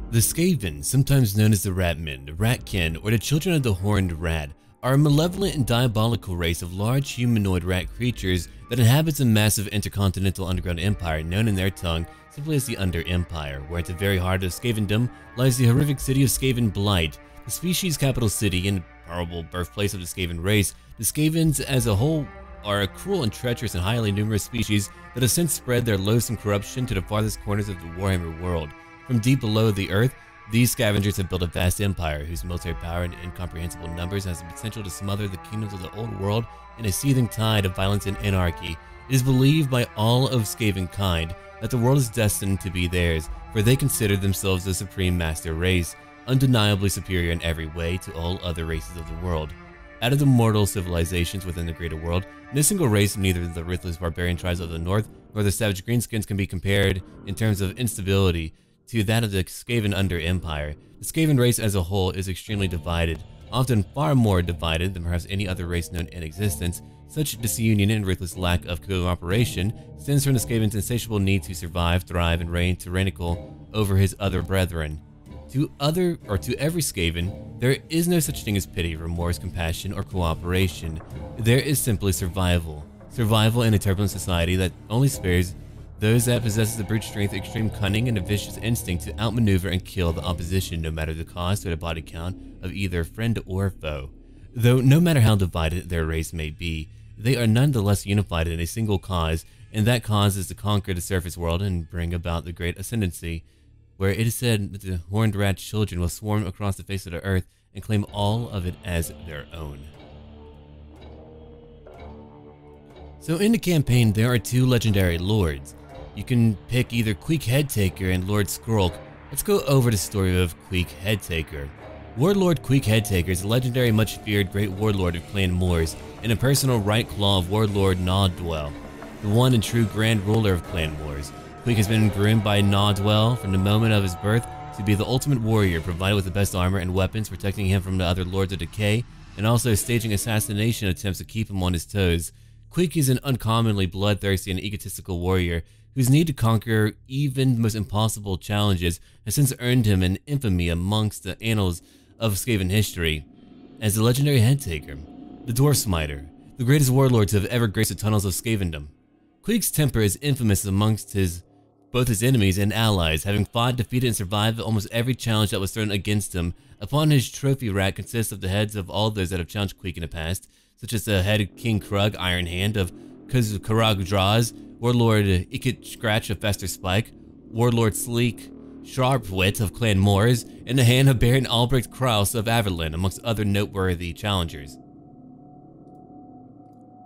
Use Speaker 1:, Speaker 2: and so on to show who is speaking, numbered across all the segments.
Speaker 1: The Skaven, sometimes known as the Ratmen, the Ratkin, or the Children of the Horned Rat, are a malevolent and diabolical race of large humanoid rat creatures that inhabits a massive intercontinental underground empire known in their tongue simply as the Under Empire, where at the very heart of Skavendom lies the horrific city of Skaven Blight, the species' capital city and horrible birthplace of the Skaven race. The Skavens as a whole are a cruel and treacherous and highly numerous species that have since spread their loathsome corruption to the farthest corners of the Warhammer world. From deep below the earth, these scavengers have built a vast empire whose military power and incomprehensible numbers has the potential to smother the kingdoms of the old world in a seething tide of violence and anarchy. It is believed by all of Skaven kind that the world is destined to be theirs, for they consider themselves the supreme master race, undeniably superior in every way to all other races of the world. Out of the mortal civilizations within the greater world, no single race, neither the ruthless barbarian tribes of the north nor the savage greenskins, can be compared in terms of instability to that of the Skaven Under Empire. The Skaven race as a whole is extremely divided, often far more divided than perhaps any other race known in existence. Such disunion and ruthless lack of cooperation stems from the Skaven's insatiable need to survive, thrive, and reign tyrannical over his other brethren. To every Skaven, there is no such thing as pity, remorse, compassion, or cooperation. There is simply survival. Survival in a turbulent society that only spares those that possess the brute strength, extreme cunning, and a vicious instinct to outmaneuver and kill the opposition, no matter the cost to the body count of either friend or foe. Though no matter how divided their race may be, they are nonetheless unified in a single cause, and that cause is to conquer the surface world and bring about the great ascendancy, where it is said that the Horned Rat children will swarm across the face of the earth and claim all of it as their own. So in the campaign, there are two legendary lords. You can pick either Queek Headtaker and Lord Skrolk. Let's go over the story of Queek Headtaker. Warlord Queek Headtaker is a legendary, much feared great warlord of Clan Moors and a personal right claw of Warlord Nodwell, the one and true grand ruler of Clan Moors. Queek has been groomed by Nodwell from the moment of his birth to be the ultimate warrior, provided with the best armor and weapons, protecting him from the other Lords of Decay, and also staging assassination attempts to keep him on his toes. Queek is an uncommonly bloodthirsty and egotistical warrior whose need to conquer even the most impossible challenges has since earned him an infamy amongst the annals of Skaven history as the legendary Headtaker, the Dwarf Smiter, the greatest warlord to have ever graced the tunnels of Skavendom. Queek's temper is infamous amongst both his enemies and allies, having fought, defeated, and survived almost every challenge that was thrown against him. Upon his trophy rack consists of the heads of all those that have challenged Queek in the past, such as the head of King Krug, Iron Hand of Karag Draws, Warlord Ikit Scratch of Fester Spike, Warlord Sleek Sharpwit of Clan Moors, and the hand of Baron Albrecht Kraus of Averlin, amongst other noteworthy challengers.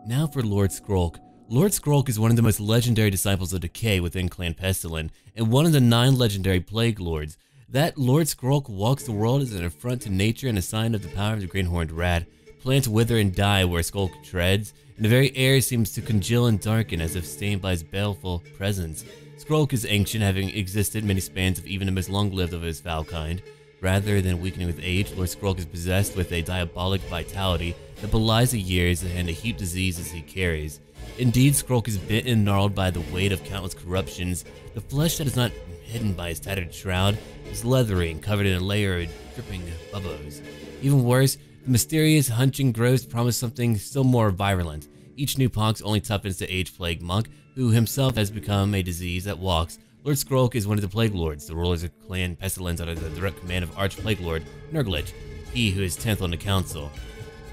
Speaker 1: Now for Lord Skrolk. Lord Skrolk is one of the most legendary disciples of Decay within Clan Pestilin, and one of the 9 legendary Plague Lords. That Lord Skrolk walks the world as an affront to nature and a sign of the power of the Green Horned Rat. Plants wither and die where Skrolk treads, and the very air seems to congeal and darken as if stained by his baleful presence. Skrolk is ancient, having existed many spans of even the most long-lived of his foul kind. Rather than weakening with age, Lord Skrolk is possessed with a diabolic vitality that belies the years and the heaped diseases he carries. Indeed, Skrolk is bit and gnarled by the weight of countless corruptions. The flesh that is not hidden by his tattered shroud is leathery and covered in a layer of dripping bubbles. Even worse, the mysterious hunching growths promise something still more virulent. Each new pox only toughens the age-plagued monk, who himself has become a disease that walks. Lord Skrolk is one of the Plague Lords, the rulers of Clan Pestilence under the direct command of Arch-Plague Lord Nurglich, he who is 10th on the council.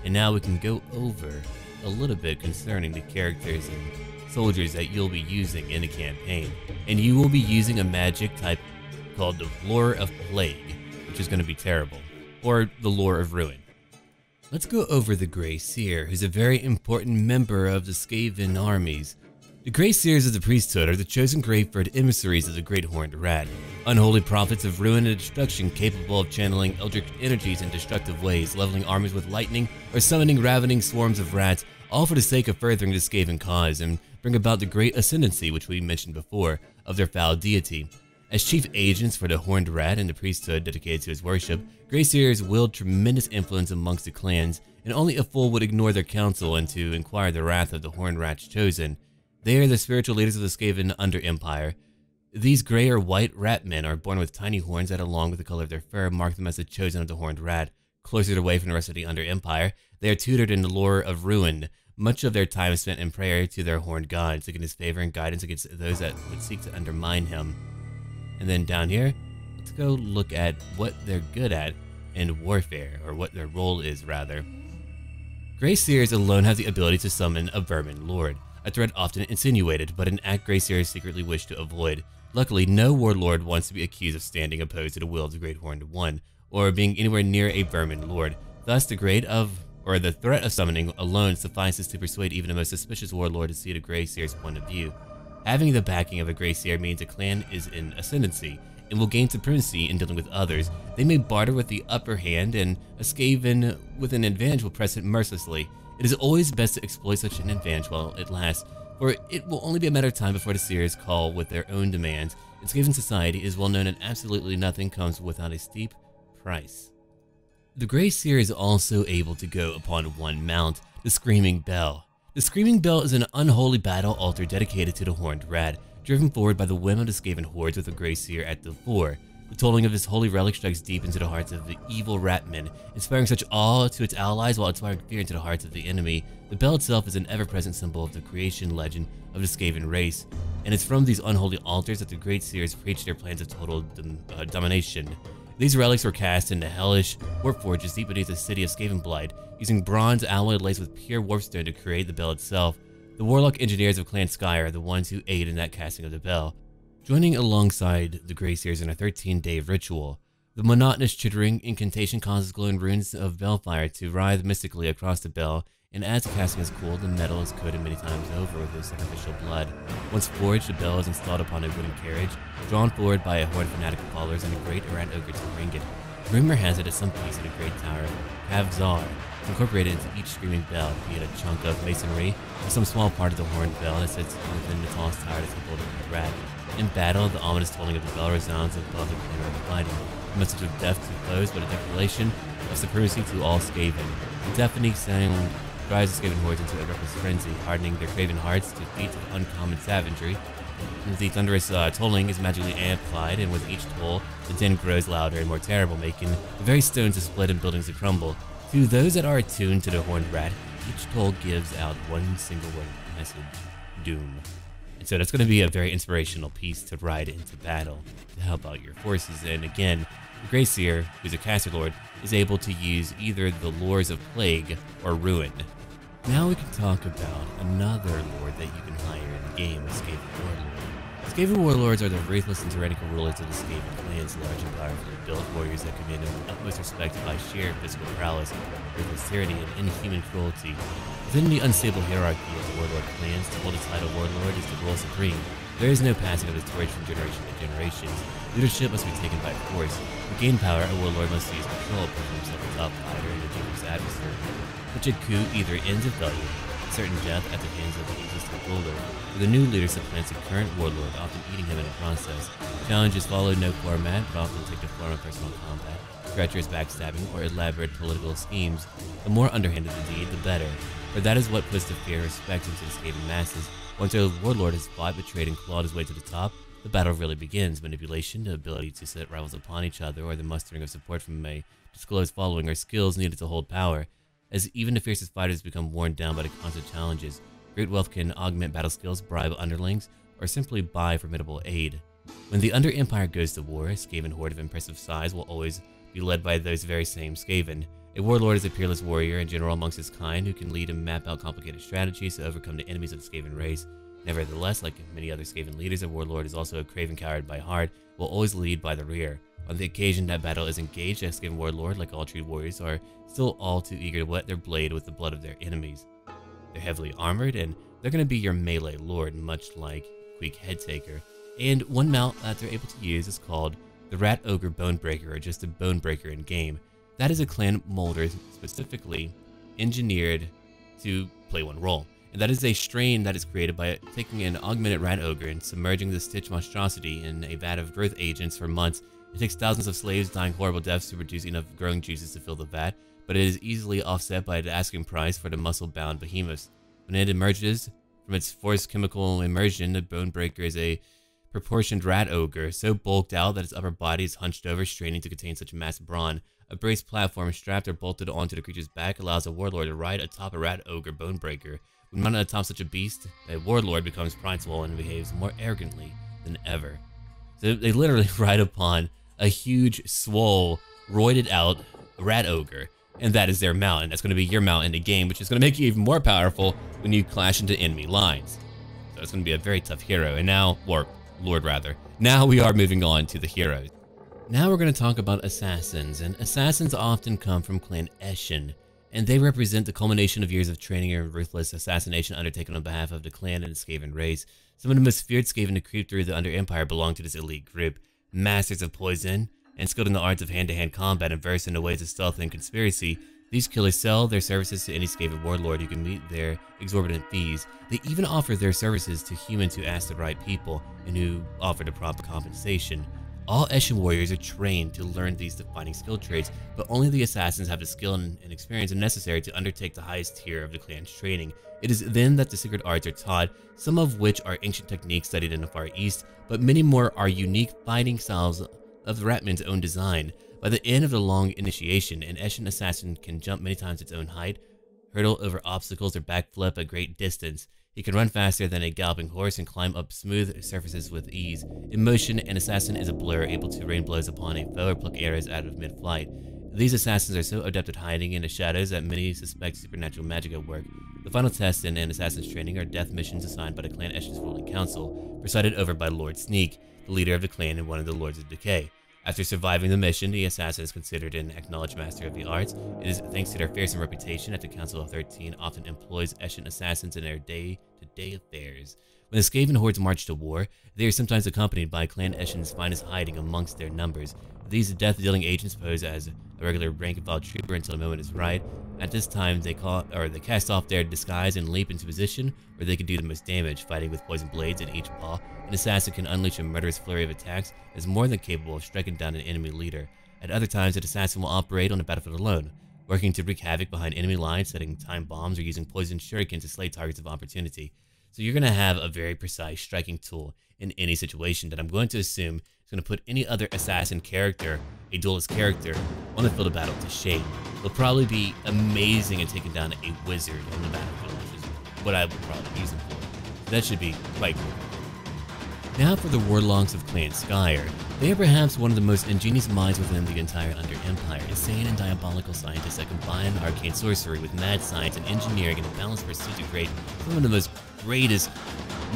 Speaker 1: And now we can go over a little bit concerning the characters and soldiers that you'll be using in the campaign. And you will be using a magic type called the Lore of Plague, which is going to be terrible, or the Lore of Ruin. Let's go over the Grey Seer, who's a very important member of the Skaven armies. The Grey Seers of the priesthood are the chosen Greyford emissaries of the Great Horned Rat, unholy prophets of ruin and destruction capable of channeling eldritch energies in destructive ways, leveling armies with lightning, or summoning ravening swarms of rats, all for the sake of furthering the Skaven cause and bring about the great ascendancy, which we mentioned before, of their foul deity. As chief agents for the Horned Rat and the priesthood dedicated to his worship, Grey Seers wield tremendous influence amongst the clans, and only a fool would ignore their counsel and to inquire the wrath of the Horned Rat's chosen. They are the spiritual leaders of the Skaven Under Empire. These gray or white rat men are born with tiny horns that, along with the color of their fur, mark them as the chosen of the horned rat. Closer away from the rest of the Under Empire, they are tutored in the lore of ruin. Much of their time is spent in prayer to their horned god, seeking his favor and guidance against those that would seek to undermine him. And then down here, let's go look at what they're good at in warfare, or what their role is, rather. Grey Seers alone have the ability to summon a Vermin Lord, a threat often insinuated, but an act Grey Seers secretly wish to avoid. Luckily, no warlord wants to be accused of standing opposed to the will of the Great Horned One, or being anywhere near a Vermin Lord. Thus, the threat of summoning alone suffices to persuade even the most suspicious warlord to see the Grey Seer's point of view. Having the backing of a Grey Seer means a clan is in ascendancy, and will gain supremacy in dealing with others. They may barter with the upper hand, and a Skaven with an advantage will press it mercilessly. It is always best to exploit such an advantage while it lasts, for it will only be a matter of time before the Seers call with their own demands. In Skaven society, it is well known that absolutely nothing comes without a steep price. The Grey Seer is also able to go upon one mount, the Screaming Bell. The Screaming Bell is an unholy battle altar dedicated to the Horned Rat, driven forward by the whim of the Skaven hordes with the Grey Seer at the fore. The tolling of this holy relic strikes deep into the hearts of the evil ratmen, inspiring such awe to its allies while inspiring fear into the hearts of the enemy. The bell itself is an ever-present symbol of the creation legend of the Skaven race, and it's from these unholy altars that the Great Seers preach their plans of total domination. These relics were cast into hellish warp forges deep beneath the city of Skavenblight, using bronze alloy laced with pure warpstone to create the bell itself. The warlock engineers of Clan Sky are the ones who aid in that casting of the bell, joining alongside the Grey Seers in a 13-day ritual. The monotonous chittering incantation causes glowing runes of bellfire to writhe mystically across the bell, and as the casting is cooled, the metal is coated many times over with the sacrificial blood. Once forged, the bell is installed upon a wooden carriage, drawn forward by a horde of fanatical followers and a great rat ogre to ring it. Rumor has it that some piece of the Great Tower of Kavzar is incorporated into each screaming bell, be it a chunk of masonry or some small part of the horned bell that sits within the tallest tower that temple of the rat. In battle, the ominous tolling of the bell resounds above the clamor of the fighting, a message of death to foes, but a declaration of supremacy to all Skaven. The deafening sound drives the Skaven hordes into a reckless frenzy, hardening their craven hearts to feats of uncommon savagery. The thunderous tolling is magically amplified, and with each toll, the din grows louder and more terrible, making the very stones to split and buildings to crumble. To those that are attuned to the Horned Rat, each toll gives out one single word message: doom. And so that's going to be a very inspirational piece to ride into battle to help out your forces. And again, the Grey Seer, who's a caster lord, is able to use either the lores of Plague or Ruin. Now we can talk about another lord that you can hire in the game, a Skaven Warlord. Skaven Warlords are the ruthless and tyrannical rulers of the Skaven clans, large and powerfully built warriors that command with utmost respect by sheer physical prowess, ruthless tyranny, and inhuman cruelty. Within the unstable hierarchy of the Warlord clans, to hold the title Warlord is to rule supreme. There is no passing of the torch from generation to generation. Leadership must be taken by force. To gain power, a Warlord must use control, proving himself a top fighter and a dangerous adversary. Such a coup either ends in failure, certain death at the hands of the existing ruler, or the new leader supplants the current warlord, often eating him in the process. Challenges follow no format, but often take the form of personal combat, treacherous backstabbing, or elaborate political schemes. The more underhanded the deed, the better, for that is what puts the fear and respect into the Skaven masses. Once a warlord has fought, betrayed, and clawed his way to the top, the battle really begins. Manipulation, the ability to set rivals upon each other, or the mustering of support from a disclosed following are skills needed to hold power. As even the fiercest fighters become worn down by the constant challenges, great wealth can augment battle skills, bribe underlings, or simply buy formidable aid. When the Under Empire goes to war, a Skaven horde of impressive size will always be led by those very same Skaven. A warlord is a peerless warrior and general amongst his kind who can lead and map out complicated strategies to overcome the enemies of the Skaven race. Nevertheless, like many other Skaven leaders, a warlord is also a craven coward by heart, will always lead by the rear. On the occasion that battle is engaged, a Skaven warlord, like all true warriors, are still all too eager to wet their blade with the blood of their enemies. They're heavily armored, and they're going to be your melee lord, much like Queek Headtaker. And one mount that they're able to use is called the Rat Ogre Bonebreaker, or just a Bonebreaker in game. That is a clan molder specifically engineered to play one role. And that is a strain that is created by taking an augmented rat ogre and submerging the Stitch monstrosity in a vat of growth agents for months. It takes thousands of slaves dying horrible deaths to produce enough growing juices to fill the vat, but it is easily offset by the asking price for the muscle-bound behemoths. When it emerges from its forced chemical immersion, the Bonebreaker is a proportioned rat ogre, so bulked out that its upper body is hunched over, straining to contain such massive brawn. A braced platform strapped or bolted onto the creature's back allows a warlord to ride atop a rat ogre bonebreaker. When mounted atop such a beast, a warlord becomes prideful and behaves more arrogantly than ever. So they literally ride upon a huge, swole, roided out rat ogre, and that is their mount, and that's going to be your mount in the game, which is going to make you even more powerful when you clash into enemy lines. So it's going to be a very tough hero, and now, or lord rather, now we are moving on to the heroes. Now we're going to talk about assassins, and assassins often come from Clan Eshin, and they represent the culmination of years of training and ruthless assassination undertaken on behalf of the clan and the Skaven race. Some of the most feared Skaven to creep through the Under Empire belong to this elite group. Masters of poison, and skilled in the arts of hand-to-hand combat and versed in the ways of stealth and conspiracy, these killers sell their services to any Skaven warlord who can meet their exorbitant fees. They even offer their services to humans who ask the right people and who offer the proper compensation. All Eshin warriors are trained to learn these defining skill traits, but only the assassins have the skill and experience necessary to undertake the highest tier of the clan's training. It is then that the secret arts are taught, some of which are ancient techniques studied in the Far East, but many more are unique fighting styles of the Ratman's own design. By the end of the long initiation, an Eshin assassin can jump many times its own height, hurdle over obstacles, or backflip a great distance. He can run faster than a galloping horse and climb up smooth surfaces with ease. In motion, an assassin is a blur, able to rain blows upon a foe or pluck arrows out of mid-flight. These assassins are so adept at hiding in the shadows that many suspect supernatural magic at work. The final test in an assassin's training are death missions assigned by the Clan Eshin's ruling council, presided over by Lord Sneak, the leader of the clan and one of the Lords of Decay. After surviving the mission, the assassin is considered an acknowledged master of the arts. It is thanks to their fearsome reputation that the Council of 13 often employs Eshin assassins in their day-to-day affairs. When the Skaven hordes march to war, they are sometimes accompanied by Clan Eshin's finest hiding amongst their numbers. These death-dealing agents pose as a regular rank-and-file trooper until the moment is right. At this time, they cast off their disguise and leap into position where they can do the most damage, fighting with poison blades in each paw. An assassin can unleash a murderous flurry of attacks that is more than capable of striking down an enemy leader. At other times, an assassin will operate on the battlefield alone, working to wreak havoc behind enemy lines, setting time bombs, or using poison shuriken to slay targets of opportunity. So you're going to have a very precise striking tool in any situation that I'm going to assume is going to put any other assassin character, a duelist character, on the field of battle to shame. They'll probably be amazing at taking down a wizard on the battlefield, which is what I would probably use them for. So that should be quite cool. Now for the warlocks of Clan Skyer. They are perhaps one of the most ingenious minds within the entire Under Empire, insane and diabolical scientists that combine arcane sorcery with mad science and engineering in a balanced pursuit to create some of the most greatest,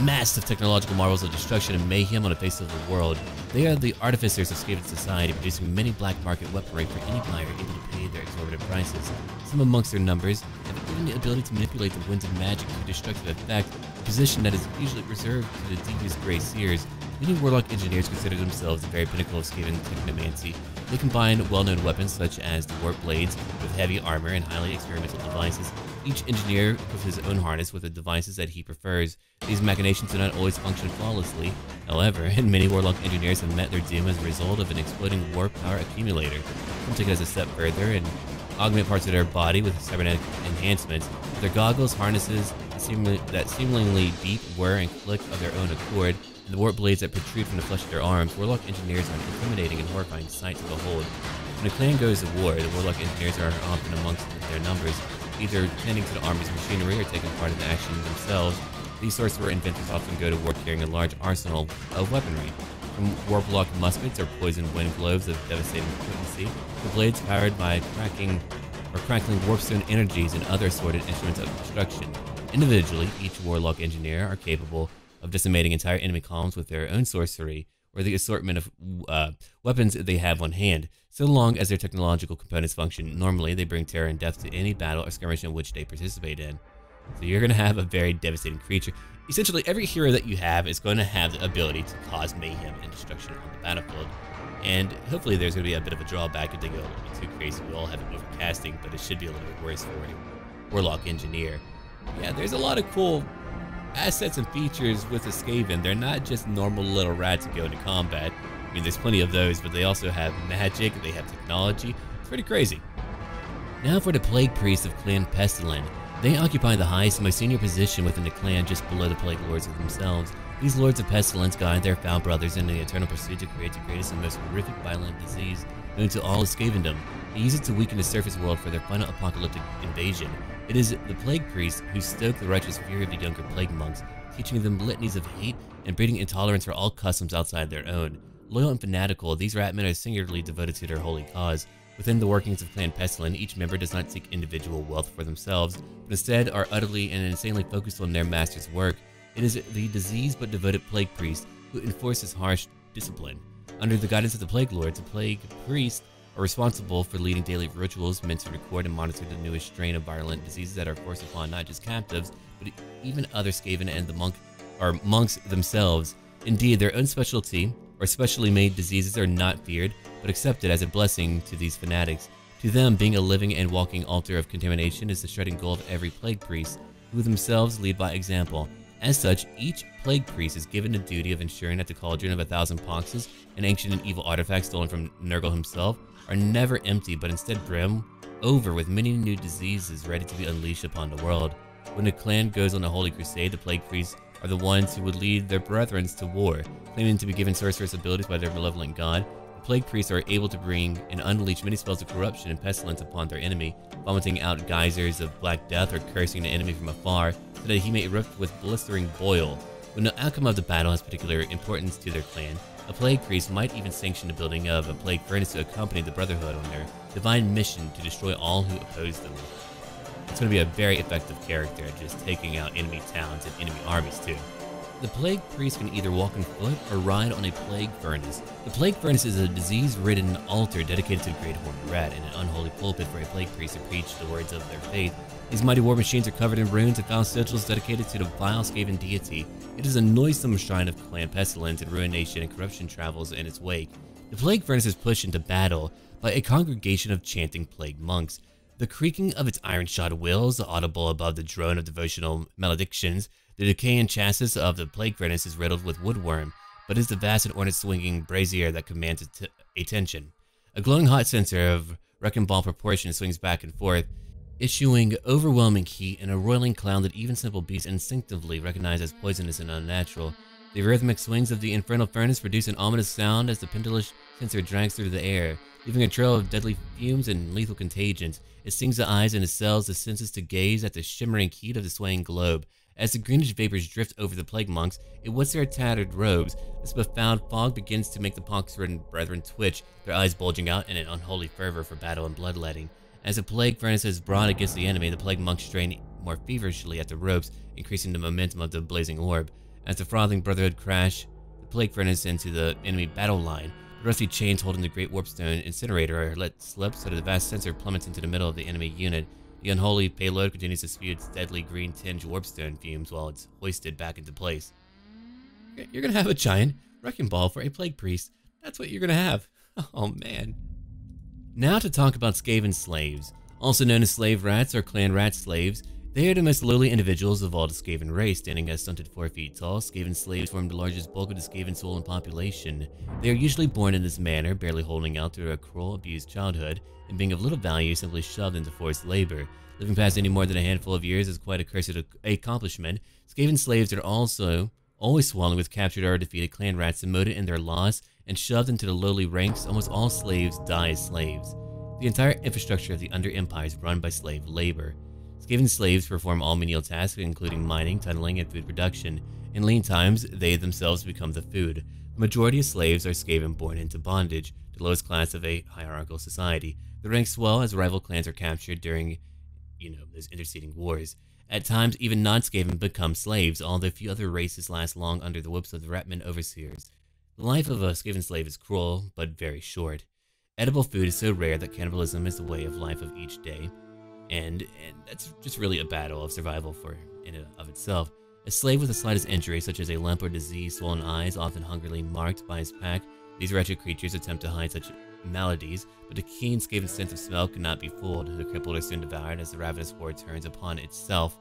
Speaker 1: massive technological marvels of destruction and mayhem on the face of the world. They are the artificers of Skaven society, producing many black market weaponry for any buyer able to pay their exorbitant prices. Some amongst their numbers have even the ability to manipulate the winds of magic to destructive effect, a position that is usually reserved to the devious Grey Seers. Many warlock engineers consider themselves the very pinnacle of Skaven technomancy. They combine well-known weapons such as the warp blades with heavy armor and highly experimental devices. Each engineer equips his own harness with the devices that he prefers. These machinations do not always function flawlessly. However, many warlock engineers have met their doom as a result of an exploding warp power accumulator. Some take it as a step further and augment parts of their body with cybernetic enhancements. Their goggles, harnesses that seemingly beep, whir, and click of their own accord, and the warp blades that protrude from the flesh of their arms, warlock engineers are an intimidating and horrifying sight to behold. When a clan goes to war, the warlock engineers are often amongst their numbers, either tending to the army's machinery or taking part in the action themselves. These sorcerer inventors often go to war carrying a large arsenal of weaponry, from warp-lock muskets or poisoned wind globes of devastating potency, to blades powered by crackling warpstone energies and other assorted instruments of destruction. Individually, each warlock engineer are capable of decimating entire enemy columns with their own sorcery or the assortment of weapons they have on hand. So long as their technological components function normally, they bring terror and death to any battle or skirmish in which they participate in. So you're going to have a very devastating creature. Essentially, every hero that you have is going to have the ability to cause mayhem and destruction on the battlefield. And hopefully there's going to be a bit of a drawback if they go a little bit too crazy. We all have it overcasting, but it should be a little bit worse for a warlock engineer. Yeah, there's a lot of cool assets and features with the Skaven. They're not just normal little rats who go into combat. I mean, there's plenty of those, but they also have magic, they have technology. It's pretty crazy. Now for the Plague Priests of Clan Pestilent. They occupy the highest and most senior position within the clan, just below the Plague Lords themselves. These lords of pestilence guide their foul brothers in the eternal pursuit to create the greatest and most horrific violent disease known to all of Skavendom. They use it to weaken the surface world for their final apocalyptic invasion. It is the plague priests who stoke the righteous fury of the younger plague monks, teaching them litanies of hate and breeding intolerance for all customs outside their own. Loyal and fanatical, these ratmen are singularly devoted to their holy cause. Within the workings of Clan Pestilent, each member does not seek individual wealth for themselves, but instead are utterly and insanely focused on their master's work. It is the diseased but devoted plague priest who enforces harsh discipline. Under the guidance of the plague lords, the plague priests are responsible for leading daily rituals meant to record and monitor the newest strain of virulent diseases that are forced upon not just captives, but even other Skaven and the monks themselves. Indeed, their own specialty or specially made diseases are not feared, but accepted as a blessing to these fanatics. To them, being a living and walking altar of contamination is the shredding goal of every plague priest, who themselves lead by example. As such, each plague priest is given the duty of ensuring that the cauldron of 1,000 poxes and ancient and evil artifacts stolen from Nurgle himself are never empty, but instead brim over with many new diseases ready to be unleashed upon the world. When the clan goes on a holy crusade, the plague priests are the ones who would lead their brethren to war, claiming to be given sorcerous abilities by their malevolent god. The plague priests are able to bring and unleash many spells of corruption and pestilence upon their enemy, vomiting out geysers of black death or cursing the enemy from afar, so that he may erupt with blistering boil. When the outcome of the battle has particular importance to their clan, a plague priest might even sanction the building of a plague furnace to accompany the Brotherhood on their divine mission to destroy all who oppose them. It's going to be a very effective character at just taking out enemy towns and enemy armies too. The plague priest can either walk on foot or ride on a plague furnace. The plague furnace is a disease-ridden altar dedicated to the Great Horned Rat and an unholy pulpit for a plague priest to preach the words of their faith. These mighty war machines are covered in runes and foul sigils dedicated to the vile Skaven deity. It is a noisome shrine of Clan Pestilence, and ruination and corruption travels in its wake. The plague furnace is pushed into battle by a congregation of chanting plague monks. The creaking of its iron-shod wheels, audible above the drone of devotional maledictions. The decaying chassis of the plague furnace is riddled with woodworm, but is the vast and ornate swinging brazier that commands attention. A glowing hot censer of wrecking ball proportions swings back and forth, issuing overwhelming heat and a roiling cloud that even simple beasts instinctively recognize as poisonous and unnatural. The rhythmic swings of the infernal furnace produce an ominous sound as the pendulous censer drags through the air, leaving a trail of deadly fumes and lethal contagions. It stings the eyes and assails the senses to gaze at the shimmering heat of the swaying globe. As the greenish vapors drift over the plague monks, it wets their tattered robes. This profound fog begins to make the pox-ridden brethren twitch, their eyes bulging out in an unholy fervor for battle and bloodletting. As the plague furnace is brought against the enemy, the plague monks strain more feverishly at the ropes, increasing the momentum of the blazing orb. As the frothing brotherhood crash the plague furnace into the enemy battle line, the rusty chains holding the great warpstone incinerator are let slip so that the vast censer plummets into the middle of the enemy unit. The unholy payload continues to spew its deadly green tinged warpstone fumes while it's hoisted back into place. You're gonna have a giant wrecking ball for a plague priest. That's what you're gonna have. Oh man. Now to talk about Skaven slaves. Also known as slave rats or clan rat slaves, they are the most lowly individuals of all the Skaven race, standing at stunted 4 feet tall. Skaven slaves form the largest bulk of the Skaven soul and population. They are usually born in this manner, barely holding out through a cruel, abused childhood, and being of little value, simply shoved into forced labor. Living past any more than a handful of years is quite a cursed accomplishment. Skaven slaves are also always swallowed with captured or defeated clan rats, demoted in their loss, and shoved into the lowly ranks. Almost all slaves die as slaves. The entire infrastructure of the Under Empire is run by slave labor. Skaven slaves perform all menial tasks, including mining, tunneling, and food production. In lean times, they themselves become the food. The majority of slaves are Skaven born into bondage, the lowest class of a hierarchical society. The ranks swell as rival clans are captured during, those interceding wars. At times, even non-Skaven become slaves, although few other races last long under the whips of the Ratman overseers. The life of a Skaven slave is cruel, but very short. Edible food is so rare that cannibalism is the way of life of each day. And that's just really a battle of survival in and of itself. A slave with the slightest injury, such as a limp or disease, swollen eyes, often hungrily marked by his pack, these wretched creatures attempt to hide such maladies, but the keen Skaven sense of smell cannot be fooled. The crippled are soon devoured as the ravenous horde turns upon itself.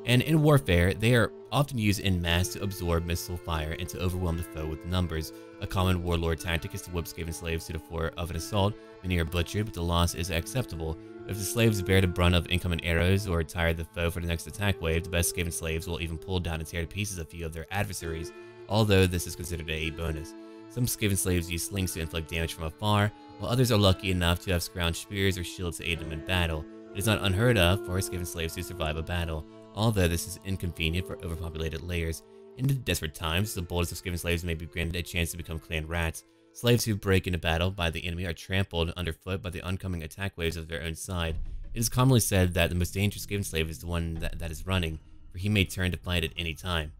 Speaker 1: And in warfare, they are often used in mass to absorb missile fire and to overwhelm the foe with numbers. A common warlord tactic is to whip Skaven slaves to the fore of an assault. Many are butchered, but the loss is acceptable. If the slaves bear the brunt of incoming arrows or tire the foe for the next attack wave, the best Skaven slaves will even pull down and tear to pieces a few of their adversaries although this is considered a bonus. Some Skaven slaves use slings to inflict damage from afar, while others are lucky enough to have scrounged spears or shields to aid them in battle. It is not unheard of for Skaven slaves to survive a battle, although this is inconvenient for overpopulated layers. In desperate times, the boldest of Skaven slaves may be granted a chance to become clan rats. Slaves who break into battle by the enemy are trampled underfoot by the oncoming attack waves of their own side. It is commonly said that the most dangerous Skaven slave is the one that is running, for he may turn to fight at any time.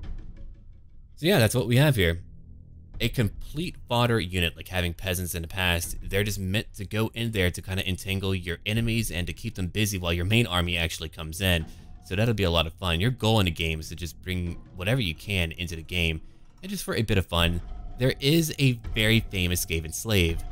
Speaker 1: So yeah, that's what we have here. A complete fodder unit, like having peasants in the past. They're just meant to go in there to kind of entangle your enemies and to keep them busy while your main army actually comes in. So that'll be a lot of fun. Your goal in the game is to just bring whatever you can into the game. And just for a bit of fun, there is a very famous Skaven slave.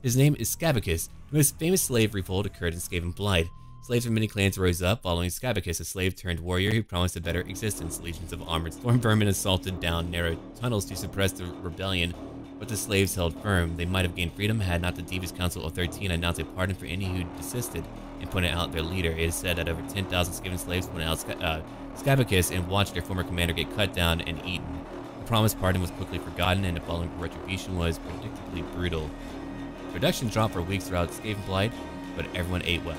Speaker 1: His name is Scabicus. The most famous slave revolt occurred in Skaven Blight. Slaves from many clans rose up following Scabicus, a slave-turned-warrior who promised a better existence. Legions of armored storm vermin assaulted down narrow tunnels to suppress the rebellion, but the slaves held firm. They might have gained freedom had not the Devious Council of 13 announced a pardon for any who desisted and pointed out their leader. It is said that over 10,000 Skaven slaves pointed out Scabicus and watched their former commander get cut down and eaten. The promised pardon was quickly forgotten, and the following retribution was predictably brutal. Production dropped for weeks throughout Skaven Blight, but everyone ate well.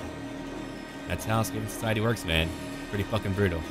Speaker 1: That's how Skaven society works, man. Pretty fucking brutal.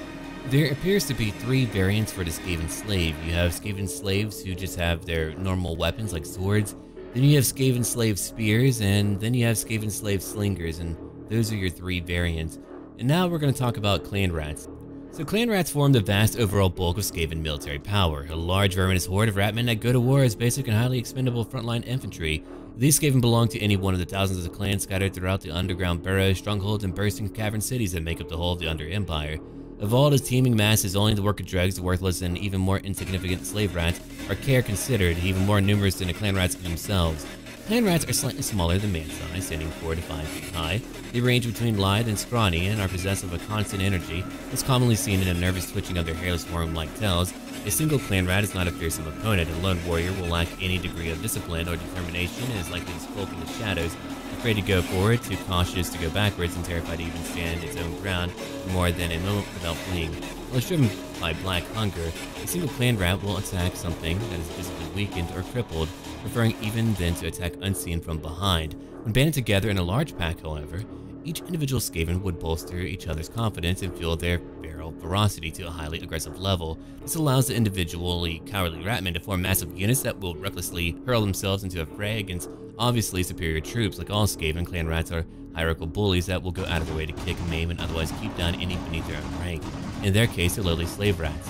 Speaker 1: There appears to be 3 variants for the Skaven slave. You have Skaven slaves who just have their normal weapons like swords. Then you have Skaven slave spears, and then you have Skaven slave slingers, and those are your 3 variants. And now we're going to talk about clan rats. So clan rats form the vast overall bulk of Skaven military power. A large verminous horde of ratmen that go to war as basic and highly expendable frontline infantry. These Skaven belong to any one of the thousands of clans scattered throughout the underground burrows, strongholds, and bursting cavern cities that make up the whole of the Under Empire. Of all the teeming masses, only the worker dregs, the worthless, and even more insignificant slave rats are care considered, even more numerous than the clan rats themselves. Clan rats are slightly smaller than man size, standing 4 to 5 feet high. They range between lithe and scrawny and are possessed of a constant energy, as commonly seen in the nervous twitching of their hairless worm-like tails. A single clan rat is not a fearsome opponent. A lone warrior will lack any degree of discipline or determination and is likely to skulk in the shadows, afraid to go forward, too cautious to go backwards, and terrified to even stand its own ground for more than a moment without fleeing. Unless driven by black hunger, a single clan rat will attack something that is physically weakened or crippled, preferring even then to attack unseen from behind. When banded together in a large pack, however, each individual Skaven would bolster each other's confidence and fuel their feral ferocity to a highly aggressive level. This allows the individually cowardly ratmen to form massive units that will recklessly hurl themselves into a fray against obviously superior troops. Like all Skaven, clan rats are hierarchical bullies that will go out of their way to kick, maim, and otherwise keep down any beneath their own rank. In their case, they're lowly slave rats.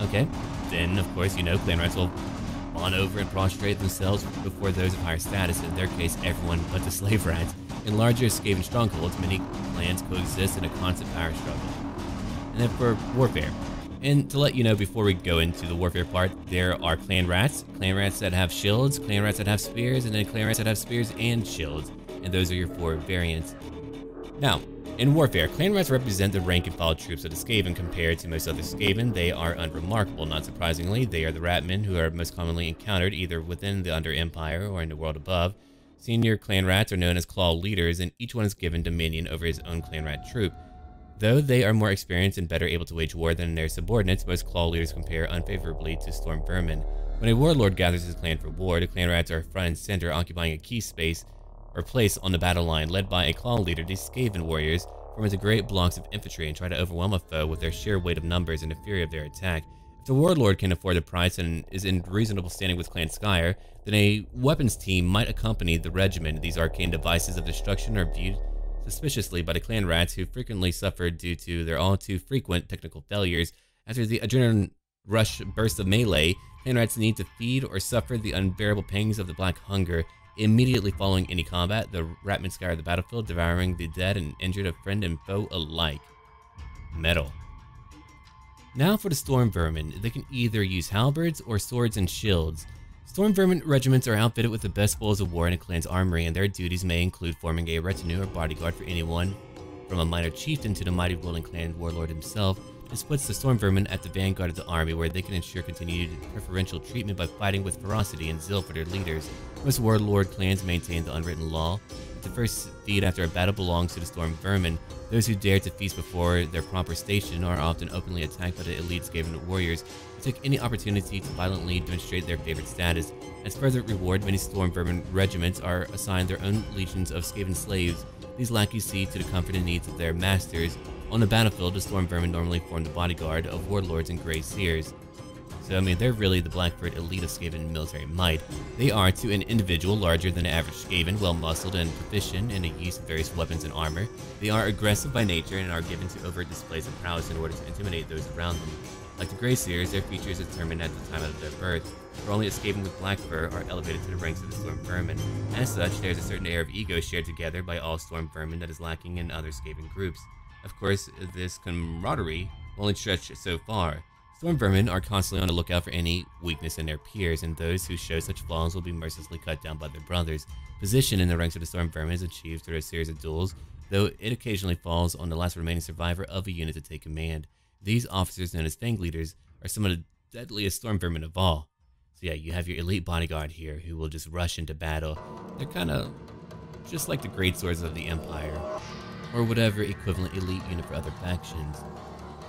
Speaker 1: Okay, then of course, you know, clan rats will fawn over and prostrate themselves before those of higher status, in their case, everyone but the slave rats. In larger Skaven strongholds, many clans coexist in a constant power struggle. And then for warfare. And to let you know before we go into the warfare part, there are clan rats that have shields, clan rats that have spears, and then clan rats that have spears and shields. And those are your 4 variants. Now, in warfare, clan rats represent the rank and file troops of the Skaven. Compared to most other Skaven, they are unremarkable. Not surprisingly, they are the ratmen who are most commonly encountered either within the Under Empire or in the world above. Senior clan rats are known as claw leaders, and each one is given dominion over his own clan rat troop. Though they are more experienced and better able to wage war than their subordinates, most claw leaders compare unfavorably to storm vermin. When a warlord gathers his clan for war, the clan rats are front and center, occupying a key space or place on the battle line. Led by a claw leader, these Skaven warriors form into great blocks of infantry and try to overwhelm a foe with their sheer weight of numbers and the fury of their attack. If the warlord can afford the price and is in reasonable standing with Clan Skyer, then a weapons team might accompany the regiment. These arcane devices of destruction are viewed suspiciously by the clan rats, who frequently suffer due to their all too frequent technical failures. After the adrenaline rush burst of melee, clan rats need to feed or suffer the unbearable pangs of the black hunger. Immediately following any combat, the ratmen scour the battlefield, devouring the dead and injured of friend and foe alike. Metal. Now for the storm vermin. They can either use halberds or swords and shields. Storm vermin regiments are outfitted with the best spoils of war in a clan's armory, and their duties may include forming a retinue or bodyguard for anyone, from a minor chieftain to the mighty ruling clan warlord himself. This puts the storm vermin at the vanguard of the army, where they can ensure continued preferential treatment by fighting with ferocity and zeal for their leaders. Most warlord clans maintain the unwritten law to first feed after a battle belongs to the Storm Vermin. Those who dare to feast before their proper station are often openly attacked by the elite Skaven warriors who take any opportunity to violently demonstrate their favorite status. As further reward, many Storm Vermin regiments are assigned their own legions of Skaven slaves. These lackeys see to the comfort and needs of their masters. On the battlefield, the Storm Vermin normally form the bodyguard of warlords and Grey Seers. So, I mean, they're really the Blackbird elite of Skaven military might. They are, to an individual, larger than the average Skaven, well-muscled and proficient in the use of various weapons and armor. They are aggressive by nature and are given to overt displays of prowess in order to intimidate those around them. Like the Grey Seers, their features are determined at the time of their birth, for only a Skaven with black fur are elevated to the ranks of the Storm Vermin. As such, there's a certain air of ego shared together by all Storm Vermin that is lacking in other Skaven groups. Of course, this camaraderie will only stretch so far. Storm Vermin are constantly on the lookout for any weakness in their peers, and those who show such flaws will be mercilessly cut down by their brothers. Position in the ranks of the Storm Vermin is achieved through a series of duels, though it occasionally falls on the last remaining survivor of a unit to take command. These officers, known as Fang Leaders, are some of the deadliest Storm Vermin of all. So yeah, you have your elite bodyguard here who will just rush into battle. They're kind of just like the Great Swords of the Empire, or whatever equivalent elite unit for other factions.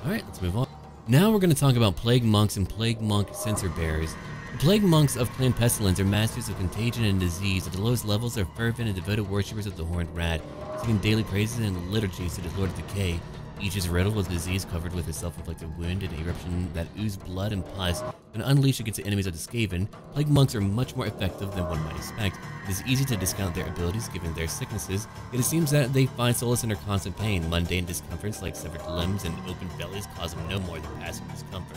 Speaker 1: Alright, let's move on. Now we're going to talk about Plague Monks and Plague Monk Censer Bearers. The Plague Monks of Clan Pestilence are masters of contagion and disease. At the lowest levels, are fervent and devoted worshippers of the Horned Rat, singing daily praises and liturgies to the Lord of Decay. Each is riddled with disease, covered with a self-inflicted wound and eruption that ooze blood and pus. When unleashed against the enemies of the Skaven, Plague Monks are much more effective than one might expect. It is easy to discount their abilities given their sicknesses, yet it seems that they find solace in their constant pain. Mundane discomforts like severed limbs and open bellies cause them no more than passive discomfort.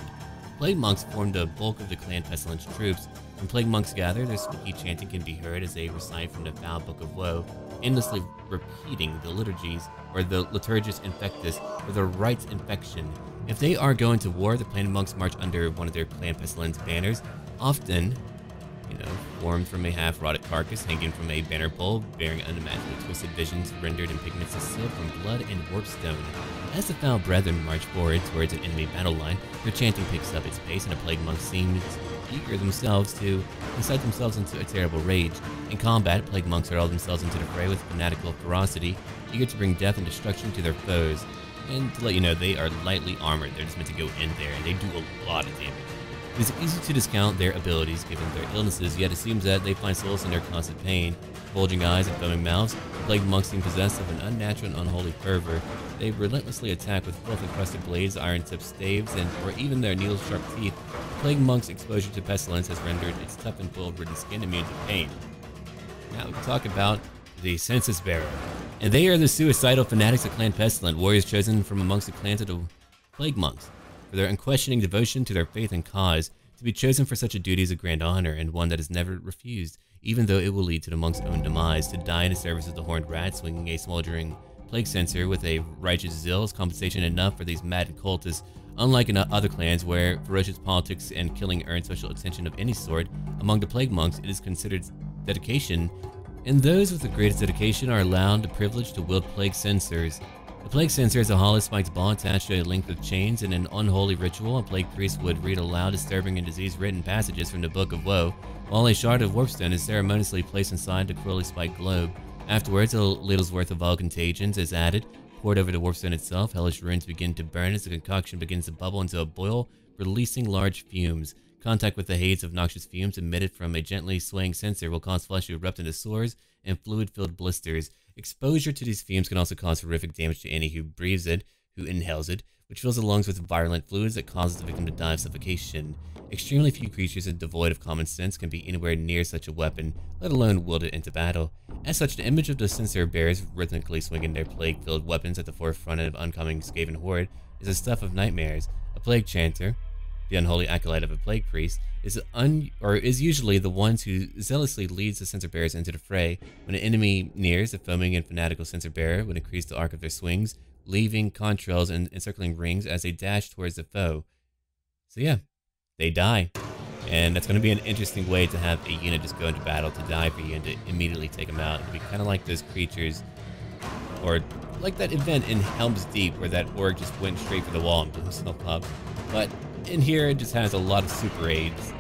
Speaker 1: Plague Monks form the bulk of the Clan Pestilence troops. When Plague Monks gather, their spooky chanting can be heard as they recite from the foul Book of Woe, endlessly repeating the liturgies, or the Liturgus Infectus, or the Rites Infection. If they are going to war, the Clan Monks march under one of their Clan Pestilence banners, often, formed from a half-rotted carcass hanging from a banner pole, bearing unimaginable twisted visions rendered in pigments distilled from blood and warpstone. As the foul brethren march forward towards an enemy battle line, their chanting picks up its pace, and the Plague Monks seem eager themselves to incite themselves into a terrible rage. In combat, Plague Monks hurl themselves into the fray with fanatical ferocity, eager to bring death and destruction to their foes. And to let you know, they are lightly armored. They're just meant to go in there, and they do a lot of damage. It is easy to discount their abilities given their illnesses, yet it seems that they find solace in their constant pain. Bulging eyes and foaming mouths, the Plague Monks seem possessed of an unnatural and unholy fervor. They relentlessly attack with filth-encrusted blades, iron-tipped staves, or even their needle-sharp teeth. The Plague Monks' exposure to pestilence has rendered its tough and full-ridden skin immune to pain. Now we can talk about the Census Bearer. And they are the suicidal fanatics of Clan Pestilent, warriors chosen from amongst the clans of the Plague Monks. For their unquestioning devotion to their faith and cause, to be chosen for such a duty is a grand honor, and one that is never refused, even though it will lead to the monk's own demise. To die in the service of the Horned Rat, swinging a smoldering plague censer with a righteous zeal is compensation enough for these mad cultists. Unlike in other clans where ferocious politics and killing earn special attention of any sort, among the Plague Monks it is considered dedication, and those with the greatest dedication are allowed the privilege to wield plague censers. The plague censer is a hollow spiked ball attached to a length of chains. In an unholy ritual, a plague priest would read aloud disturbing and disease-ridden passages from the Book of Woe, while a shard of warpstone is ceremoniously placed inside the cruelly spiked globe. Afterwards, a little's worth of all contagions is added, poured over the warpstone itself. Hellish runes begin to burn as the concoction begins to bubble into a boil, releasing large fumes. Contact with the haze of noxious fumes emitted from a gently swaying censer will cause flesh to erupt into sores and fluid-filled blisters. Exposure to these fumes can also cause horrific damage to any who breathes it, who inhales it, which fills the lungs with virulent fluids that causes the victim to die of suffocation. Extremely few creatures devoid of common sense can be anywhere near such a weapon, let alone wield it into battle. As such, the image of the censer bearers rhythmically swinging their plague-filled weapons at the forefront of oncoming Skaven horde is the stuff of nightmares. A plague chanter, the unholy acolyte of a plague priest, is usually the ones who zealously leads the censer bearers into the fray. When an enemy nears, the foaming and fanatical censer bearer would increase the arc of their swings, leaving contrails and encircling rings as they dash towards the foe. So yeah, they die. And that's going to be an interesting way to have a unit just go into battle to die for you and to immediately take them out. It'd be kind of like those creatures, or like that event in Helm's Deep where that orc just went straight for the wall and blew himself up. But in here, it just has a lot of super aids.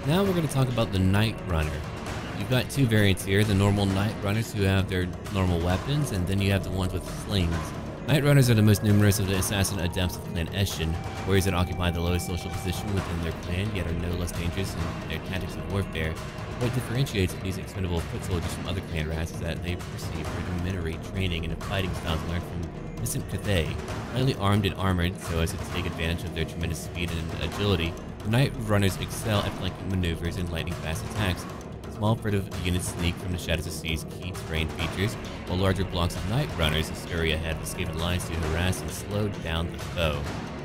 Speaker 1: Now we're going to talk about the Night Runner. you've got two variants here, the normal Knight Runners who have their normal weapons, and then you have the ones with slings. Knight Runners are the most numerous of the assassin adepts of Clan Eshin, warriors that occupy the lowest social position within their clan, yet are no less dangerous in their tactics of warfare. What differentiates these expendable foot soldiers from other clan rats is that they receive rudimentary training in fighting styles learned from distant Cathay. Highly armed and armored so as to take advantage of their tremendous speed and agility, the Knight Runners excel at flanking maneuvers and lightning-fast attacks. Small furtive units sneak from the shadows to seize key terrain features, while larger blocks of Knight Runners scurry ahead with Skaven lines to harass and slow down the foe.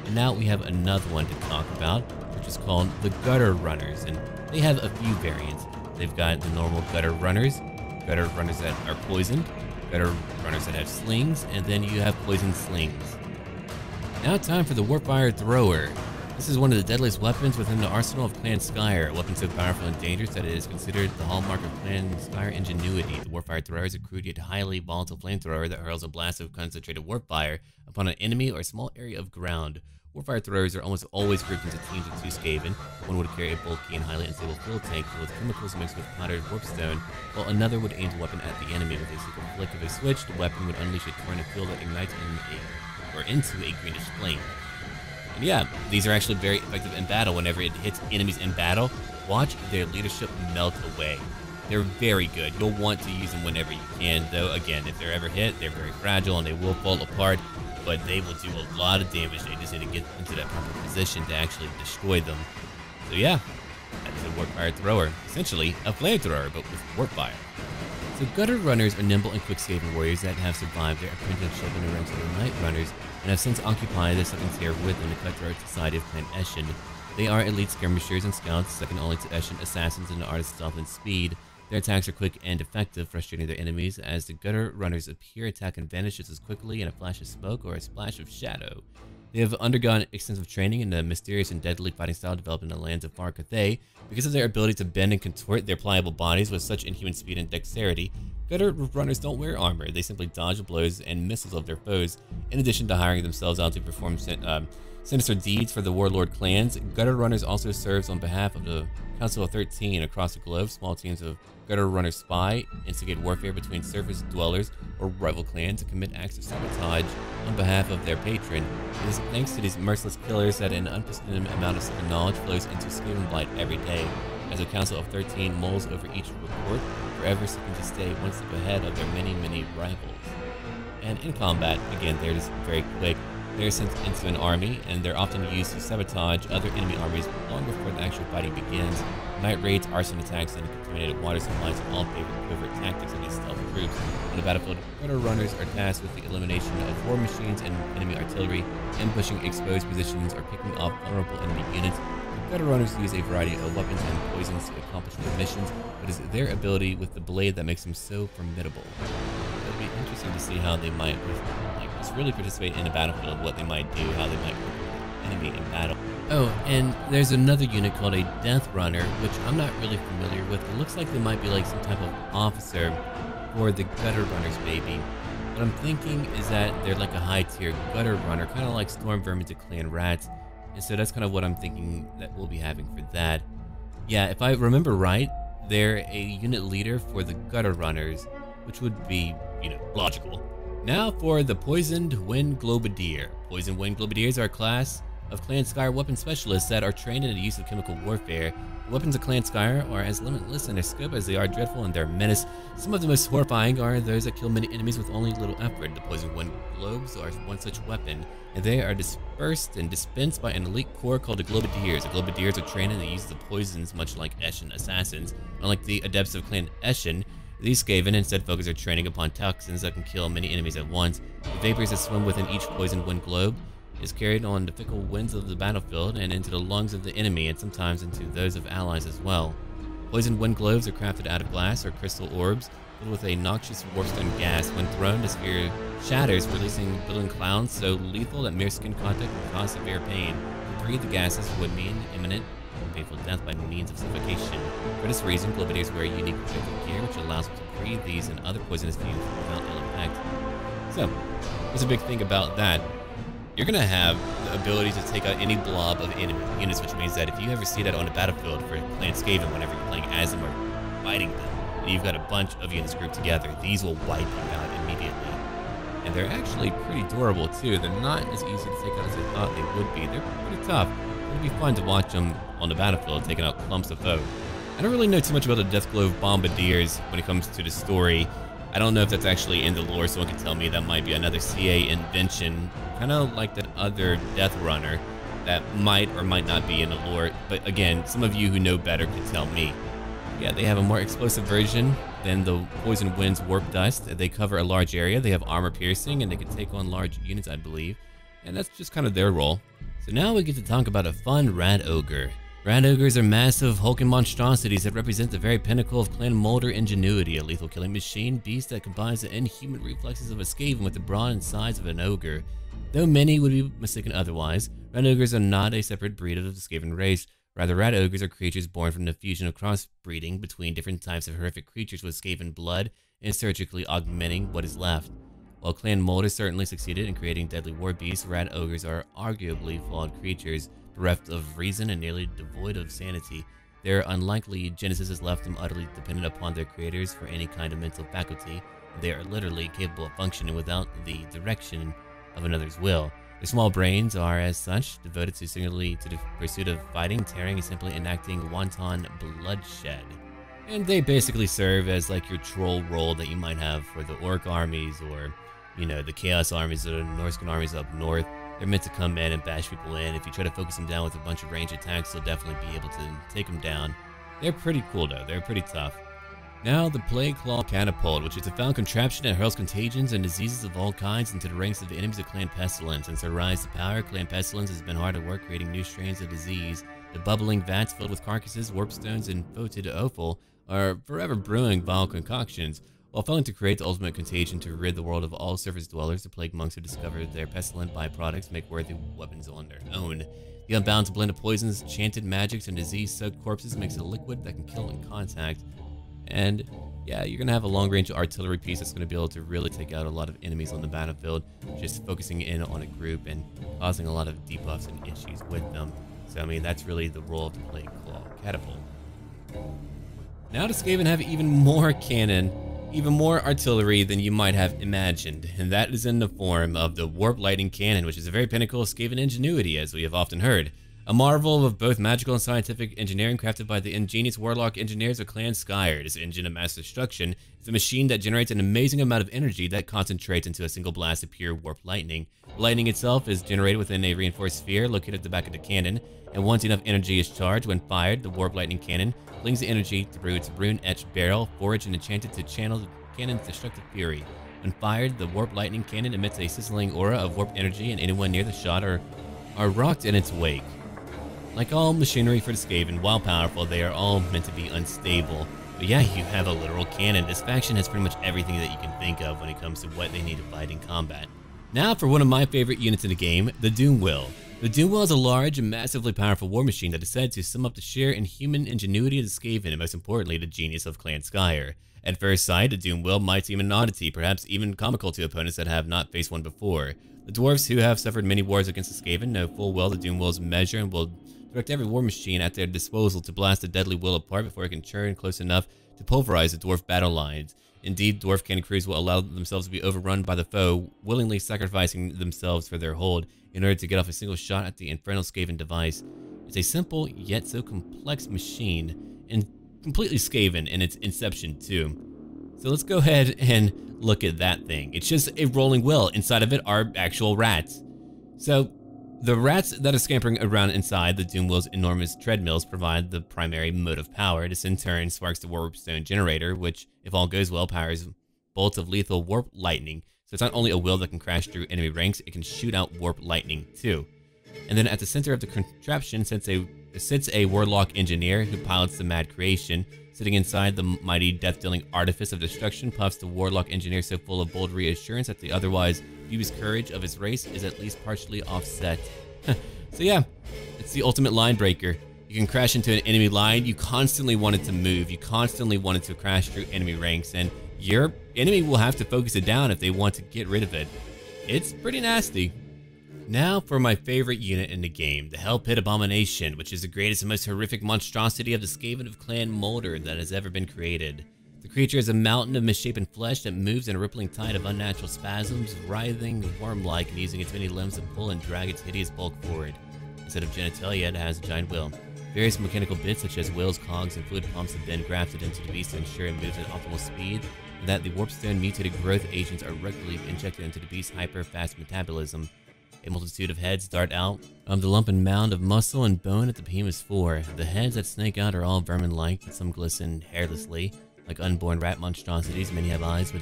Speaker 1: And now we have another one to talk about, which is called the Gutter Runners, and they have a few variants. They've got the normal Gutter Runners that are poisoned, Gutter Runners that have slings, and then you have poison slings. Now time for the Warfire Thrower. This is one of the deadliest weapons within the arsenal of Clan Skyer, a weapon so powerful and dangerous that it is considered the hallmark of Clan Skyer ingenuity. The Warfire Thrower is a crude yet highly volatile flamethrower that hurls a blast of concentrated warfire upon an enemy or small area of ground. Warfire Throwers are almost always grouped into teams of two Skaven. One would carry a bulky and highly unstable fuel tank filled with chemicals mixed with powdered warpstone, while another would aim the weapon at the enemy. With a single flick of a switch, the weapon would unleash a torrent of fuel that ignites into a greenish flame. And yeah, these are actually very effective in battle. Whenever it hits enemies in battle, watch their leadership melt away. They're very good. You'll want to use them whenever you can, though again, if they're ever hit, they're very fragile and they will fall apart, but they will do a lot of damage. They just need to get into that proper position to actually destroy them. So yeah, that is a Warfire Thrower. Essentially, a flamethrower, but with warfire. So Gutter Runners are nimble and quick Skaven warriors that have survived their apprenticeship in the ranks of the Knight Runners and have since occupied the second tier within the cutthroat society of Clan Eshin. They are elite skirmishers and scouts, second only to Eshin assassins in the art of stealth and speed. Their attacks are quick and effective, frustrating their enemies as the Gutter Runners appear, attack, and vanish just as quickly in a flash of smoke or a splash of shadow. They have undergone extensive training in the mysterious and deadly fighting style developed in the lands of far Cathay. Because of their ability to bend and contort their pliable bodies with such inhuman speed and dexterity, Gutter Runners don't wear armor. They simply dodge blows and missiles of their foes. In addition to hiring themselves out to perform sinister deeds for the warlord clans, Gutter Runners also serves on behalf of the Council of 13 across the globe. Small teams of Gutter Runners spy, instigate warfare between surface dwellers or rival clans, to commit acts of sabotage on behalf of their patron. It is thanks to these merciless killers that an unprecedented amount of Skaven knowledge flows into Skaven Blight every day, as the Council of 13 mulls over each report, forever seeking to stay one step ahead of their many rivals. And in combat, again, they're just very quick. They're sent into an army, and they're often used to sabotage other enemy armies long before the actual fighting begins. Night raids, arson attacks, and contaminated water supplies are all favorite covert tactics of these stealth groups. On the battlefield, Gutter Runners are tasked with the elimination of war machines and enemy artillery, ambushing exposed positions, or picking off vulnerable enemy units. The Gutter Runners use a variety of weapons and poisons to accomplish their missions, but it's their ability with the blade that makes them so formidable. It'll be interesting to see how they might just really participate in a battlefield, what they might do, how they might work with the enemy in battle. Oh, and there's another unit called a Death Runner, which I'm not really familiar with. It looks like they might be like some type of officer for the Gutter Runners, maybe. What I'm thinking is that they're like a high-tier Gutter Runner, kind of like Storm Vermin to Clan Rats. And so that's kind of what I'm thinking that we'll be having for that. Yeah, if I remember right, they're a unit leader for the Gutter Runners, which would be, logical. Now for the Poisoned Wind Globadier. Poisoned Wind Globadiers are a class of Clan Skyer weapon specialists that are trained in the use of chemical warfare. The weapons of Clan Skyer are as limitless in their scope as they are dreadful in their menace. Some of the most horrifying are those that kill many enemies with only little effort. The Poisoned Wind Globes are one such weapon, and they are dispersed and dispensed by an elite corps called the Globadiers. The Globadiers are trained in the use of poisons, much like Eshin assassins. Unlike the adepts of Clan Eshin, these Skaven instead focus their training upon toxins that can kill many enemies at once. The vapors that swim within each Poisoned Wind Globe is carried on the fickle winds of the battlefield and into the lungs of the enemy, and sometimes into those of allies as well. Poisoned Wind Globes are crafted out of glass or crystal orbs filled with a noxious warpstone gas. When thrown, the sphere shatters, releasing billowing clouds so lethal that mere skin contact can cause severe pain. To breathe the gases would mean imminent and painful death by means of suffocation. For this reason, Globadiers wear unique protective gear which allows them to breathe these and other poisonous fumes without ill effect. So, there's a big thing about that. You're going to have the ability to take out any blob of enemy units, which means that if you ever see that on the battlefield for Clan Skaven, whenever you're playing as them or fighting them, and you've got a bunch of units grouped together, these will wipe you out immediately. And they're actually pretty durable too. They're not as easy to take out as I thought they would be. They're pretty tough. It'll be fun to watch them on the battlefield taking out clumps of foes. I don't really know too much about the Deathglove Bombardiers when it comes to the story. I don't know if that's actually in the lore. Someone can tell me. That might be another CA invention, kind of like that other Death Runner that might or might not be in the lore. But again, some of you who know better could tell me. Yeah, they have a more explosive version than the Poison Wind's Warp Dust. They cover a large area, they have armor piercing, and they can take on large units, I believe. And that's just kind of their role. So now we get to talk about a fun Rat Ogre. Rat Ogres are massive, hulking monstrosities that represent the very pinnacle of Clan Molder ingenuity, a lethal killing machine beast that combines the inhuman reflexes of a Skaven with the brawn size of an ogre. Though many would be mistaken otherwise, Rat Ogres are not a separate breed of the Skaven race. Rather, Rat Ogres are creatures born from the fusion of crossbreeding between different types of horrific creatures with Skaven blood and surgically augmenting what is left. While Clan Molder certainly succeeded in creating deadly war beasts, Rat Ogres are arguably flawed creatures, bereft of reason and nearly devoid of sanity. Their unlikely genesis has left them utterly dependent upon their creators for any kind of mental faculty. They are literally capable of functioning without the direction of another's will. Their small brains are, as such, devoted singularly to the pursuit of fighting, tearing, and simply enacting wanton bloodshed. And they basically serve as like your troll role that you might have for the Orc armies or, you know, the Chaos armies or the Norscan armies up north. They're meant to come in and bash people in. If you try to focus them down with a bunch of range attacks, they'll definitely be able to take them down. They're pretty cool though, they're pretty tough. Now, the Plague Claw Catapult, which is a found contraption that hurls contagions and diseases of all kinds into the ranks of the enemies of Clan Pestilence. Since their rise to power, Clan Pestilence has been hard at work creating new strains of disease. The bubbling vats filled with carcasses, warpstones, and foetid offal are forever brewing vile concoctions. While failing to create the ultimate contagion to rid the world of all surface dwellers, the Plague Monks who discovered their pestilent byproducts make worthy weapons on their own. The unbalanced blend of poisons, chanted magics, and disease-soaked corpses makes it a liquid that can kill in contact. And yeah, you're going to have a long-range artillery piece that's going to be able to really take out a lot of enemies on the battlefield, just focusing in on a group and causing a lot of debuffs and issues with them. So, I mean, that's really the role of the Plague Claw Catapult. Now the Skaven have even more cannon, even more artillery than you might have imagined, and that is in the form of the Warp Lightning Cannon, which is a very pinnacle of Skaven ingenuity, as we have often heard. A marvel of both magical and scientific engineering crafted by the ingenious warlock engineers of Clan Skyer. This engine of mass destruction is a machine that generates an amazing amount of energy that concentrates into a single blast of pure warp lightning. The lightning itself is generated within a reinforced sphere located at the back of the cannon, and once enough energy is charged when fired, the Warp Lightning Cannon flings the energy through its rune-etched barrel, forged and enchanted to channel the cannon's destructive fury. When fired, the Warp Lightning Cannon emits a sizzling aura of warp energy, and anyone near the shot are rocked in its wake. Like all machinery for the Skaven, while powerful, they are all meant to be unstable. But yeah, you have a literal cannon. This faction has pretty much everything that you can think of when it comes to what they need to fight in combat. Now for one of my favorite units in the game, the Doomwheel. The Doomwheel is a large and massively powerful war machine that is said to sum up the sheer inhuman ingenuity of the Skaven and most importantly, the genius of Clan Skyer. At first sight, the Doomwheel might seem an oddity, perhaps even comical to opponents that have not faced one before. The dwarves who have suffered many wars against the Skaven know full well the Doomwheel's measure and will direct every war machine at their disposal to blast the deadly wheel apart before it can churn close enough to pulverize the dwarf battle lines. Indeed, dwarf cannon crews will allow themselves to be overrun by the foe, willingly sacrificing themselves for their hold in order to get off a single shot at the infernal Skaven device. It's a simple yet so complex machine, and completely Skaven in its inception too. So let's go ahead and look at that thing. It's just a rolling wheel. Inside of it are actual rats. So the rats that are scampering around inside the Doomwheel's enormous treadmills provide the primary mode of power. This in turn sparks the warpstone generator, which, if all goes well, powers bolts of lethal warp lightning. So it's not only a wheel that can crash through enemy ranks, it can shoot out warp lightning too. And then at the center of the contraption sits a warlock engineer who pilots the mad creation. Sitting inside the mighty death-dealing artifice of destruction puffs the warlock engineer so full of bold reassurance that the otherwise dubious courage of his race is at least partially offset. So yeah, it's the ultimate line breaker. You can crash into an enemy line, you constantly want it to move, you constantly want it to crash through enemy ranks, and your enemy will have to focus it down if they want to get rid of it. It's pretty nasty. Now for my favorite unit in the game, the Hell Pit Abomination, which is the greatest and most horrific monstrosity of the Skaven of Clan Molder that has ever been created. The creature is a mountain of misshapen flesh that moves in a rippling tide of unnatural spasms, writhing worm-like and using its many limbs to pull and drag its hideous bulk forward. Instead of genitalia, it has a giant wheel. Various mechanical bits such as wheels, cogs, and fluid pumps have been grafted into the beast to ensure it moves at optimal speed, and that the warpstone mutated growth agents are regularly injected into the beast's hyper-fast metabolism. A multitude of heads dart out of the lump and mound of muscle and bone at the behemoth's fore. The heads that snake out are all vermin-like, but some glisten hairlessly, like unborn rat monstrosities. Many have eyes, but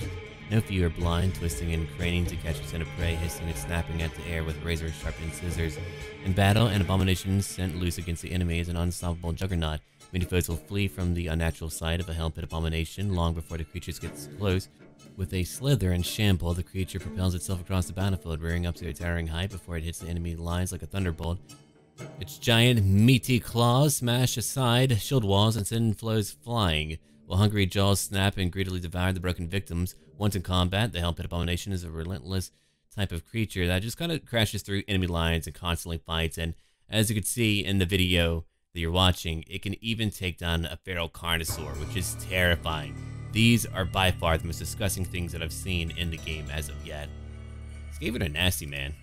Speaker 1: no few are blind, twisting and craning to catch a scent of prey, hissing and snapping at the air with razor-sharpened scissors. In battle, an abomination sent loose against the enemy is an unstoppable juggernaut. Many foes will flee from the unnatural sight of a hell-pit abomination long before the creature gets close. With a slither and shamble, the creature propels itself across the battlefield, rearing up to a towering height before it hits the enemy lines like a thunderbolt. Its giant, meaty claws smash aside shield walls and send flows flying, while hungry jaws snap and greedily devour the broken victims. Once in combat, the Hell-Pit Abomination is a relentless type of creature that just kind of crashes through enemy lines and constantly fights, and as you can see in the video that you're watching, it can even take down a feral carnosaur, which is terrifying. These are by far the most disgusting things that I've seen in the game as of yet. Skaven are nasty, man.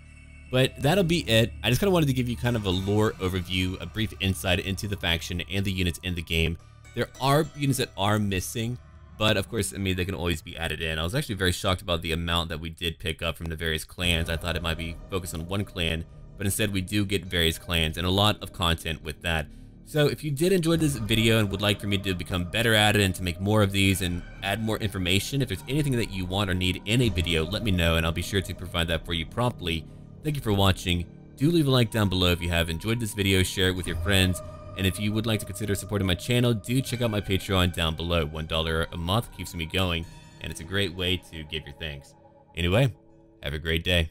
Speaker 1: But that'll be it. I just kind of wanted to give you kind of a lore overview, a brief insight into the faction and the units in the game. There are units that are missing, but of course, I mean, they can always be added in. I was actually very shocked about the amount that we did pick up from the various clans. I thought it might be focused on one clan, but instead we do get various clans and a lot of content with that. So if you did enjoy this video and would like for me to become better at it and to make more of these and add more information, if there's anything that you want or need in a video, let me know and I'll be sure to provide that for you promptly. Thank you for watching. Do leave a like down below if you have enjoyed this video, share it with your friends, and if you would like to consider supporting my channel, do check out my Patreon down below. $1 a month keeps me going, and it's a great way to give your thanks. Anyway, have a great day.